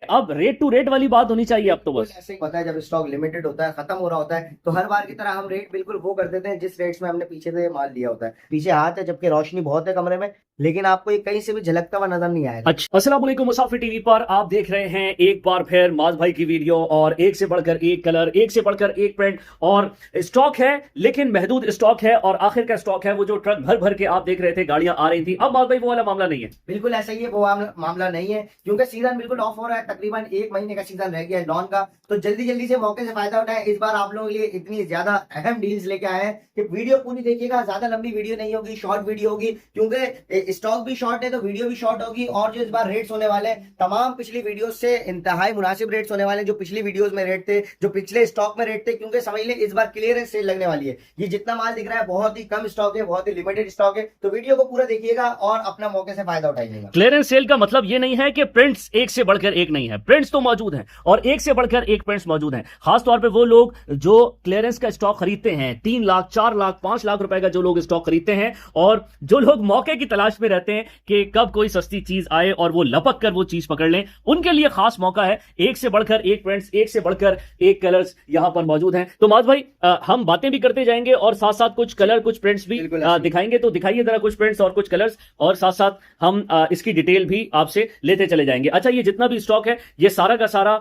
अब rate to rate वाली बात होनी चाहिए अब तो बस। ऐसे ही होता है, जब स्टॉक लिमिटेड होता है, खत्म हो रहा होता है, तो हर बार की तरह हम रेट बिल्कुल वो कर देते हैं जिस रेट्स में हमने पीछे से माल लिया होता है। पीछे हाथ है, जबकि रोशनी बहुत है कमरे में, लेकिन आपको ये कहीं से भी झलकता हुआ नजर नहीं आएगा। अच्छा, अस्सलाम वालेकुम, मुसाफिर टीवी पर आप देख रहे हैं एक बार फिर माज भाई की वीडियो, और एक से बढ़कर एक कलर, एक से बढ़कर एक प्रिंट, और स्टॉक है लेकिन महदूद स्टॉक है, और आखिर का स्टॉक है वो जो ट्रक भर भर के आप देख रहे थे गाड़ियां आ रही थी। अब माज भाई वो वाला मामला नहीं है, बिल्कुल ऐसा ही है, वो मामला नहीं है, क्योंकि सीजन बिल्कुल ऑफ हो रहा है। तकरीबन 1 महीने का सीजन रह गया है लॉन का, तो जल्दी जल्दी से मौके से फायदा उठाएं। इस बार आप लोगों के लिए इतनी ज्यादा अहम डील्स लेके आए हैं कि वीडियो पूरी देखिएगा। ज्यादा लंबी वीडियो नहीं होगी, शॉर्ट वीडियो होगी, क्योंकि स्टॉक भी शॉर्ट है तो वीडियो भी शॉर्ट होगी। और जो इस बार रेट्स होने वाले हैं, तमाम पिछली वीडियो से इंतहाई मुनासिब रेट्स होने वाले हैं। जो पिछली वीडियोस में रेट थे, जो पिछले स्टॉक में रेट थे, क्योंकि समझ लें इस बार क्लियरेंस सेल लगने वाली है। ये जितना माल दिख रहा है बहुत ही कम स्टॉक है, बहुत ही लिमिटेड स्टॉक है, तो वीडियो को पूरा देखिएगा और अपना मौके से फायदा उठाइएगा। क्लियरेंस सेल का मतलब ये नहीं है कि प्रिंट्स एक से बढ़कर एक नहीं है, प्रिंट्स तो मौजूद हैं और एक से बढ़कर एक प्रिंट्स मौजूद हैं। खासतौर पे वो लोग जो क्लियरेंस का स्टॉक खरीदते हैं, 3 लाख 4 लाख 5 लाख रुपए का जो लोग स्टॉक खरीदते हैं, और जो लोग मौके की तलाश में रहते हैं कि कब कोई सस्ती चीज आए और वो लपक कर वो चीज पकड़ लें, उनके लिए खास मौका है। एक से बढ़कर एक प्रिंट्स, एक से बढ़कर एक कलर्स यहां पर मौजूद हैं। तो माज भाई हम बातें भी करते जाएंगे और साथ साथ कुछ कलर, कुछ प्रिंट्स भी दिखाएंगे। तो दिखाइए जरा कुछ प्रिंट्स और कुछ कलर्स, और साथ साथ हम इसकी डिटेल भी आपसे लेते चले जाएंगे। अच्छा, ये जितना भी स्टॉक है ये सारा का सारा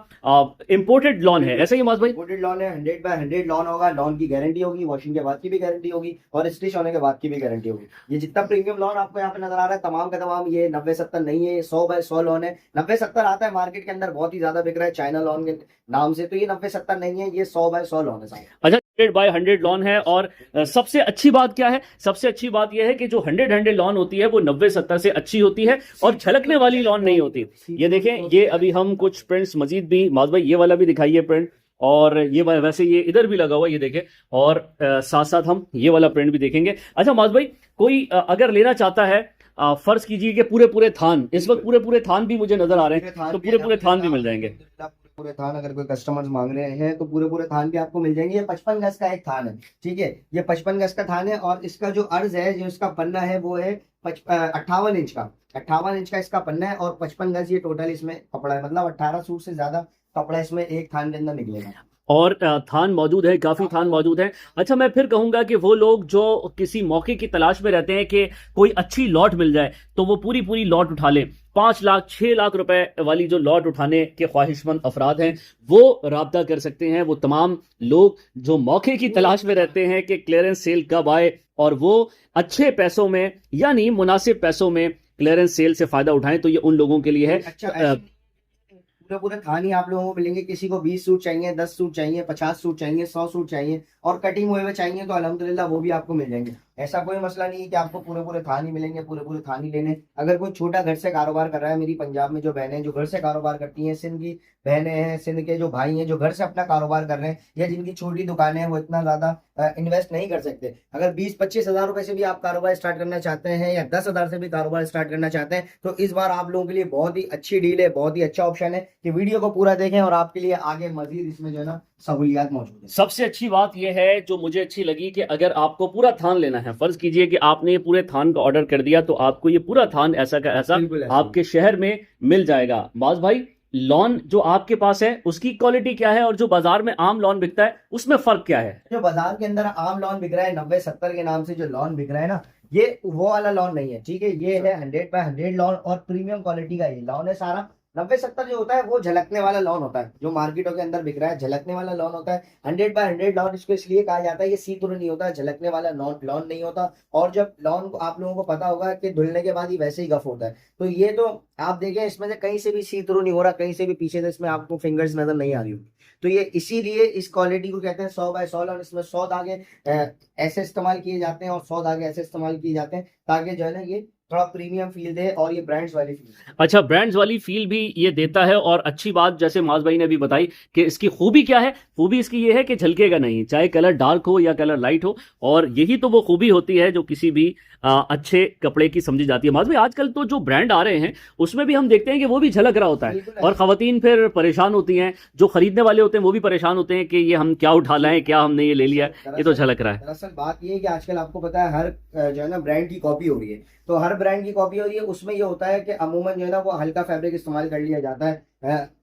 इंपोर्टेड लॉन है, ऐसे ही माज भाई? इंपोर्टेड लॉन है, 100/100 लॉन होगा। लॉन की गारंटी होगी, वॉशिंग के बाद की भी गारंटी होगी, और स्टिच होने के बाद की भी गारंटी होगी। ये जितना प्रीमियम लॉन आपको यहाँ पे नजर आ रहा है, तमाम का तमाम ये 90-70 नहीं है, ये 100/100 लॉन है। 90-70 आता है मार्केट के अंदर, बहुत ही ज्यादा बिक रहा है चाइना लॉन के नाम से, तो ये 90-70 नहीं है, ये 100/100 लॉन है साहब। अच्छा, 100/100 लॉन है। और सबसे अच्छी बात क्या है? सबसे अच्छी बात यह है कि जो 100 लॉन होती है वो 90-70 से अच्छी होती है और झलकने वाली लॉन नहीं होती। ये देखें, ये अभी हम कुछ प्रिंट्स मजीद भी, माज भाई ये वाला भी दिखाइए प्रिंट, और ये वैसे ये इधर भी लगा हुआ, ये देखें, और साथ साथ हम ये वाला प्रिंट भी देखेंगे। अच्छा माज भाई, कोई अगर लेना चाहता है, फर्ज कीजिए कि पूरे पूरे थान, इस वक्त पूरे पूरे थान भी मुझे नजर आ रहे हैं, तो पूरे पूरे थान भी मिल जाएंगे। पूरे थान अगर कोई कस्टमर्स मांग रहे हैं तो पूरे पूरे थान भी आपको मिल जाएंगे। ये 55 गज का एक थान है, ठीक है, ये 55 गज का थान है, और इसका जो अर्ज है, जो इसका पन्ना है, वो है 58 इंच का। 58 इंच का इसका पन्ना है, और 55 गज ये टोटल इसमें कपड़ा है। मतलब 18 सूट से ज्यादा कपड़ा इसमें एक थान के अंदर निकलेगा, और थान मौजूद है, काफी थान मौजूद है। अच्छा, मैं फिर कहूंगा कि वो लोग जो किसी मौके की तलाश में रहते हैं कि कोई अच्छी लॉट मिल जाए, तो वो पूरी पूरी लॉट उठा लें। 5 लाख 6 लाख रुपए वाली जो लॉट उठाने के ख्वाहिशमंद अफराद हैं, वो राब्ता कर सकते हैं। वो तमाम लोग जो मौके की तलाश में रहते हैं कि क्लियरेंस सेल कब आए, और वो अच्छे पैसों में, यानी मुनासिब पैसों में क्लियरेंस सेल से फायदा उठाएं, तो ये उन लोगों के लिए है। अच्छा, पूरे पूरे थान ही आप लोगों को मिलेंगे। किसी को 20 सूट चाहिए, 10 सूट चाहिए, 50 सूट चाहिए, 100 सूट चाहिए, और कटिंग हुए हुए चाहिए, तो अल्हम्दुलिल्लाह वो भी आपको मिल जाएंगे। ऐसा कोई मसला नहीं है कि आपको पूरे पूरे थान ही मिलेंगे, पूरे पूरे थान ही लेने। अगर कोई छोटा घर से कारोबार कर रहा है, मेरी पंजाब में जो बहनें जो घर से कारोबार करती हैं, सिंध की बहनें हैं, सिंध के जो भाई हैं जो घर से अपना कारोबार कर रहे हैं, या जिनकी छोटी दुकानें हैं, वो इतना ज्यादा इन्वेस्ट नहीं कर सकते। अगर 20-25 हजार रुपए से भी आप कारोबार स्टार्ट करना चाहते हैं, या 10,000 से भी कारोबार स्टार्ट करना चाहते हैं, तो इस बार आप लोगों के लिए बहुत ही अच्छी डील है, बहुत ही अच्छा ऑप्शन है कि वीडियो को पूरा देखें, और आपके लिए आगे मजीद इसमें जो है ना सहूलियात मौजूद है। सबसे अच्छी बात यह है जो मुझे अच्छी लगी कि अगर आपको पूरा थान लेना है, फर्ज कीजिए कि आपने पूरे थान का ऑर्डर कर दिया, तो आपको ये पूरा थान ऐसा का ऐसा आपके शहर में मिल जाएगा। माज भाई, लॉन जो आपके पास है उसकी क्वालिटी क्या है, और जो बाजार में आम लॉन बिकता है उसमें फर्क क्या है? जो बाजार के अंदर आम लॉन बिक रहा है 90-70 के नाम से जो लॉन बिक रहा है ना, ये वो वाला लॉन नहीं है, ठीक है। ये है 100/100 लॉन, और प्रीमियम क्वालिटी का ये लॉन है सारा। 90-70 जो होता है वो झलकने वाला लॉन होता है, जो मार्केटों के अंदर बिक रहा है झलकने वाला लॉन होता है। 100/100 लॉन इसको इसलिए कहा जाता है, ये सी थ्रू नहीं होता, झलकने वाला लॉन नहीं होता। और जब लॉन को आप लोगों को पता होगा कि धुलने के बाद ही वैसे ही गफ होता है, तो ये तो आप देखें, इसमें से कहीं से भी सी थ्रू नहीं हो रहा, कहीं से भी पीछे से इसमें आपको फिंगर्स नजर नहीं आ रही होगी। तो ये इसीलिए इस क्वालिटी को कहते हैं 100/100 लॉन। इसमें 100 धागे ऐसे इस्तेमाल किए जाते हैं, और 100 धागे ऐसे इस्तेमाल किए जाते हैं, ताकि जो है ना ये थोड़ा प्रीमियम फील दे, और ये ब्रांड्स वाली फील। अच्छा, ब्रांड्स वाली फील भी ये देता है। और अच्छी बात जैसे माज भाई ने अभी बताई कि इसकी खूबी क्या है, खूबी इसकी ये है कि झलकेगा नहीं, चाहे कलर डार्क हो या कलर लाइट हो। और यही तो वो खूबी होती है जो किसी भी अच्छे कपड़े की समझी जाती है। माज भाई, आजकल तो जो ब्रांड आ रहे हैं उसमें भी हम देखते हैं कि वो भी झलक रहा होता है, और खवातीन फिर परेशान होती हैं, जो खरीदने वाले होते हैं वो भी परेशान होते हैं कि ये हम क्या उठा लाएं, क्या हमने ये ले लिया, ये तो झलक रहा है। दरअसल बात ये है कि आजकल आपको पता है हर जो है ना ब्रांड की कॉपी हो रही है, तो हर ब्रांड की कॉपी हो रही है उसमें ये होता है कि अमूमन जो है ना वो हल्का फैब्रिक इस्तेमाल कर लिया जाता है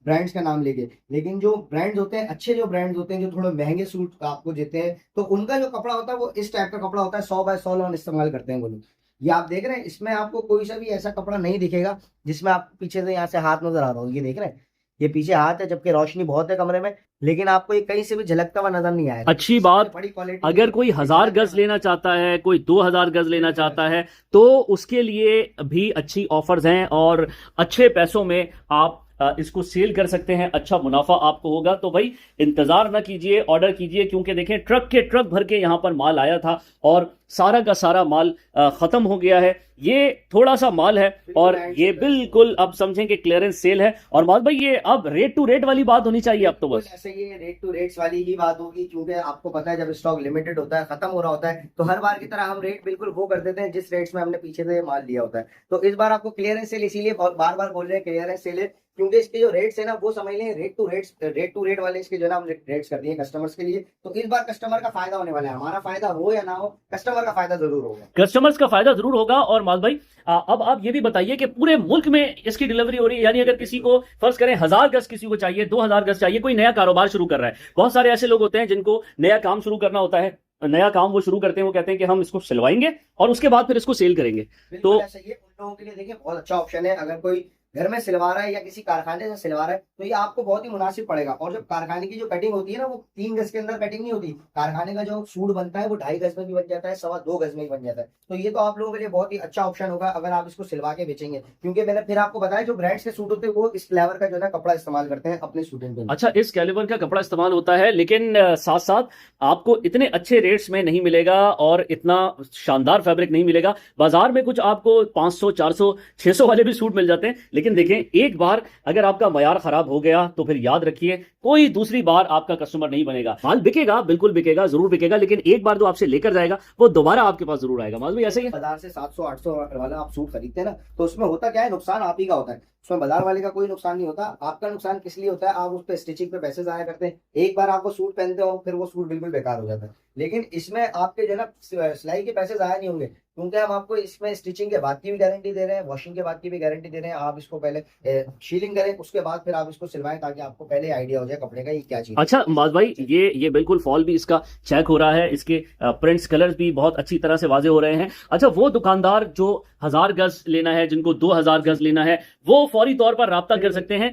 ब्रांड्स का नाम लेके। लेकिन जो ब्रांड्स होते हैं, अच्छे जो ब्रांड्स होते हैं, जो थोड़े महंगे सूट आपको देते हैं, तो उनका जो कपड़ा होता है वो इस टाइप का कपड़ा होता है, 100 बाय 100 लॉन इस्तेमाल करते हैं वो लोग। ये आप देख रहे हैं, इसमें आपको कोई सा भी ऐसा कपड़ा नहीं दिखेगा जिसमें आपको पीछे से यहाँ से हाथ नजर आ रहा हो। ये देख रहे हैं, ये पीछे हाथ है, जबकि रोशनी बहुत है कमरे में, लेकिन आपको ये कहीं से भी झलकता हुआ नजर नहीं आएगा। अच्छी बात, बड़ी क्वालिटी। अगर कोई 1000 गज लेना चाहता है, कोई 2000 गज लेना चाहता है, तो उसके लिए भी अच्छी ऑफर्स हैं और अच्छे पैसों में आप इसको सेल कर सकते हैं, अच्छा मुनाफा आपको होगा। तो भाई इंतजार ना कीजिए, ऑर्डर कीजिए, क्योंकि देखें ट्रक के ट्रक भर के यहां पर माल आया था और सारा का सारा माल खत्म हो गया है। ये थोड़ा सा माल है और ये बिल्कुल अब समझें कि क्लियरेंस सेल है। और माल भाई ये अब रेट टू रेट वाली बात होनी चाहिए अब तो बस। ऐसे ये रेट टू रेट्स वाली ही बात होगी, क्योंकि आपको पता है जब स्टॉक लिमिटेड होता है, खत्म हो रहा होता है, तो हर बार की तरह हम रेट बिल्कुल वो कर देते हैं जिस रेट्स में हमने पीछे से माल लिया होता है। तो इस बार आपको क्लियरेंस सेल इसीलिए बार बार बोल रहे हैं क्लियरेंस सेल है, क्योंकि इसके जो रेट्स है ना वो समझ लें रेट टू रेट वाले इसके जो ना हमने रेट्स कर दिए कस्टमर्स के लिए। तो इस बार कस्टमर का फायदा होने वाला है, हमारा फायदा हो या ना हो, कस्टमर का फायदा जरूर होगा, कस्टमर्स का फायदा जरूर होगा। और माल भाई अब आप ये भी बताइए कि पूरे मुल्क में इसकी डिलीवरी हो रही है, यानी अगर किसी को फर्ज करें 1000 गज किसी को चाहिए, 2000 गज चाहिए, कोई नया कारोबार शुरू कर रहा है। बहुत सारे ऐसे लोग होते हैं जिनको नया काम शुरू करना होता है, नया काम वो शुरू करते हैं, वो कहते हैं कि हम इसको सिलवाएंगे और उसके बाद फिर इसको सेल करेंगे। तो ऐसा ये उन लोगों के लिए देखिए बहुत अच्छा ऑप्शन है। अगर कोई घर में सिलवा रहा है या किसी कारखाने से सिलवा रहा है तो ये आपको बहुत ही मुनासिब पड़ेगा। और जब कारखाने की जो कटिंग होती है ना वो 3 गज के अंदर कटिंग नहीं होती, कारखाने का जो सूट बनता है वो 2.5 गज में भी बन जाता है, 2.25 गज में भी बन जाता है। तो ये तो आप लोगों के लिए बहुत ही अच्छा ऑप्शन होगा अगर आप इसको सिलवा के बेचेंगे, क्योंकि मैंने फिर आपको बताया जो ब्रांड्स के सूट होते हैं वो इस फ्लेवर का जो है कपड़ा इस्तेमाल करते हैं अपने सूटिंग पे। अच्छा, इस कैलिबर का कपड़ा इस्तेमाल होता है, लेकिन साथ साथ आपको इतने अच्छे रेट्स में नहीं मिलेगा और इतना शानदार फैब्रिक नहीं मिलेगा। बाजार में कुछ आपको 500 400 600 वाले भी सूट मिल जाते हैं, लेकिन देखें एक बार अगर आपका मयार खराब हो गया तो फिर याद रखिए कोई दूसरी बार आपका कस्टमर नहीं बनेगा। माल बिकेगा, बिल्कुल बिकेगा, जरूर बिकेगा, लेकिन एक बार जो आपसे लेकर जाएगा वो दोबारा आपके पास जरूर आएगा। माल भी ऐसे ही है। बाजार से 700 800 वाला आप सूट खरीदते हैं ना, तो उसमें होता क्या है, नुकसान आप ही का होता है, उसमें बाजार वाले का कोई नुकसान नहीं होता। आपका नुकसान किस लिए होता है, आप उस पर स्टिचिंग पे पैसे जाया करते हैं, एक बार आपको सूट पहनते हो फिर वो सूट बिल्कुल बेकार हो जाता है। लेकिन इसमें आपके जो है ना सिलाई के पैसे जाया नहीं होंगे, क्योंकि हम आपको इसमें स्टिचिंग के बाद की भी गारंटी दे रहे हैं, वॉशिंग के बाद की भी गारंटी दे रहे हैं। आप इसको पहले शीलिंग करें, उसके बाद फिर आप इसको सिलवाएं, ताकि आपको पहले आइडिया हो जाए कपड़े का ये क्या चीज। अच्छा माज भाई, ये बिल्कुल फॉल भी इसका चेक हो रहा है, इसके प्रिंट्स कलर्स भी बहुत अच्छी तरह से वाजे हो रहे हैं। अच्छा, वो दुकानदार जो 1000 गज लेना है, जिनको 2000 गज लेना है, वो फौरी तौर पर राब्ता कर सकते हैं।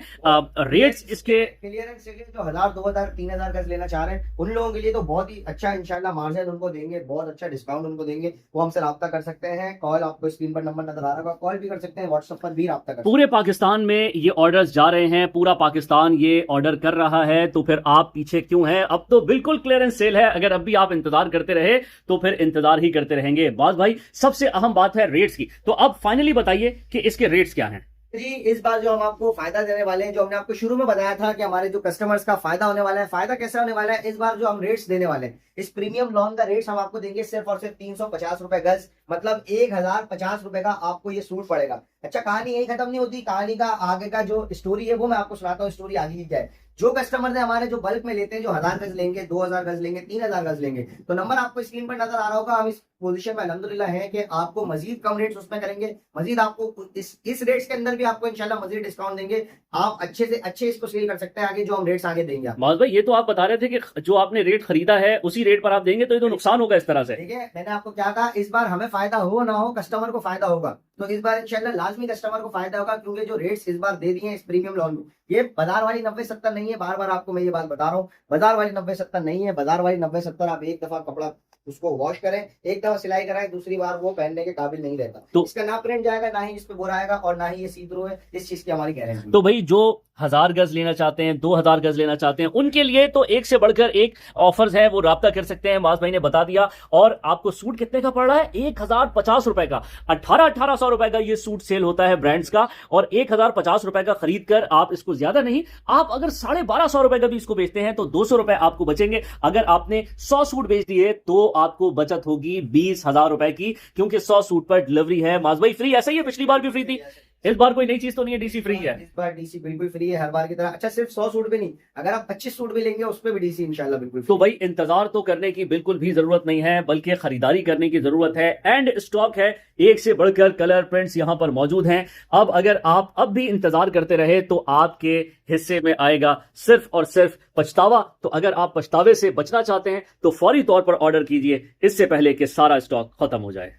रेट्स इसके क्लियरेंस के लिए जो 1000 2000 3000 गज लेना चाह रहे हैं उन लोगों के लिए तो बहुत ही अच्छा इंशाल्लाह मार्जिन उनको देंगे, बहुत अच्छा डिस्काउंट उनको देंगे। वो हमसे राब्ता कर सकते हैं, कॉल आपको स्क्रीन पर नंबर नजर आ रहा होगा, कॉल भी कर सकते हैं, व्हाट्सएप पर भी राब्ता कर। पूरे पाकिस्तान में ये ऑर्डर्स जा रहे हैं, पूरा पाकिस्तान ये ऑर्डर कर रहा है, तो फिर आप पीछे क्यों हैं? अब तो बिल्कुल क्लियरेंस सेल है। अगर अब भी आप इंतजार करते रहे तो फिर इंतजार ही करते रहेंगे। बाज भाई, सबसे अहम बात है रेट्स की, तो अब फाइनली बताइए कि इसके रेट्स क्या हैं। जी, इस बार जो हम आपको फायदा देने वाले हैं, जो हमने आपको शुरू में बताया था कि हमारे जो कस्टमर्स का फायदा होने वाला है, फायदा कैसे होने वाला है, इस बार जो हम रेट्स देने वाले हैं, इस प्रीमियम लॉन का रेट्स हम आपको देंगे सिर्फ और सिर्फ 350 रुपए गज, मतलब 1050 रुपए का आपको ये सूट पड़ेगा। अच्छा, कहानी यही खत्म नहीं होती, कहानी का आगे का जो स्टोरी है वो मैं आपको सुनाता हूँ। स्टोरी आगे की क्या है, जो कस्टमर है हमारे जो बल्क में लेते हैं, जो 1000 गज लेंगे, 2000 गज लेंगे, 3000 गज लेंगे, तो नंबर आपको स्क्रीन पर नजर आ रहा होगा। हम इस पोजीशन में अल्हम्दुलिल्लाह है कि आपको मजीद कम रेट्स उसमें करेंगे, मजीद आपको इस रेट्स के अंदर भी आपको इंशाल्लाह मजीद डिस्काउंट देंगे। आप अच्छे से अच्छे इसको सेल कर सकते हैं आगे, जो हम रेट्स आगे देंगे। मौज भाई, ये तो आप बता रहे थे कि जो आपने रेट खरीदा है उसी रेट पर आप देंगे, तो ये तो नुकसान होगा इस तरह से। ठीक है, मैंने आपको क्या कहा, इस बार हमें फायदा हो ना हो, कस्टमर को फायदा होगा। तो इस बार इंशाल्लाह लाजमी कस्टमर को फायदा होगा, क्योंकि जो रेट्स इस बार दे दिए हैं इस प्रीमियम लॉन में, ये बाजार वाली 90-70 नहीं है। बार बार आपको मैं ये बात बता रहा हूँ, बाजार वाली 90-70 नहीं है। बाजार वाली 90-70 आप एक दफा कपड़ा उसको वॉश करें, एक दफा सिलाई कराएं, दूसरी बार वो पहनने के काबिल नहीं रहता। तो इसका ना प्रिंट जाएगा, ना ही इस पे बुरा आएगा, और ना ही ये सी थ्रू है, इस चीज की हमारी गारंटी। तो भाई जो 1000 गज लेना चाहते हैं, 2000 गज लेना चाहते हैं, उनके लिए तो एक से बढ़कर एक ऑफर्स है, वो राब्ता कर सकते हैं। माज भाई ने बता दिया। और आपको सूट कितने का पड़ रहा है? 1050 रुपए का। 1800 रुपए का ये सूट सेल होता है ब्रांड्स का, और 1050 रुपए का खरीद कर आप इसको, ज्यादा नहीं, आप अगर 1250 रुपए का भी इसको बेचते हैं तो 200 रुपए आपको बचेंगे। अगर आपने 100 सूट बेच दिए तो आपको बचत होगी 20,000 रुपए की, क्योंकि 100 सूट पर डिलीवरी है। माज भाई फ्री, ऐसा ही है, पिछली बार भी फ्री थी। इस बार कोई नई चीज तो नहीं है, डीसी फ्री है? इस बार डीसी बिल्कुल फ्री है हर बार की तरह। अच्छा सिर्फ 100 सूट भी नहीं, अगर आप 25 सूट भी लेंगे उस पर भी डीसी इंशाल्लाह बिल्कुल तो भाई इंतजार तो करने की बिल्कुल भी जरूरत नहीं है, बल्कि खरीदारी करने की जरूरत है। एंड स्टॉक है, एक से बढ़कर कलर प्रिंट्स यहां पर मौजूद हैं। अब अगर आप अब भी इंतजार करते रहे तो आपके हिस्से में आएगा सिर्फ और सिर्फ पछतावा। तो अगर आप पछतावे से बचना चाहते हैं तो फौरी तौर पर ऑर्डर कीजिए, इससे पहले कि सारा स्टॉक खत्म हो जाए।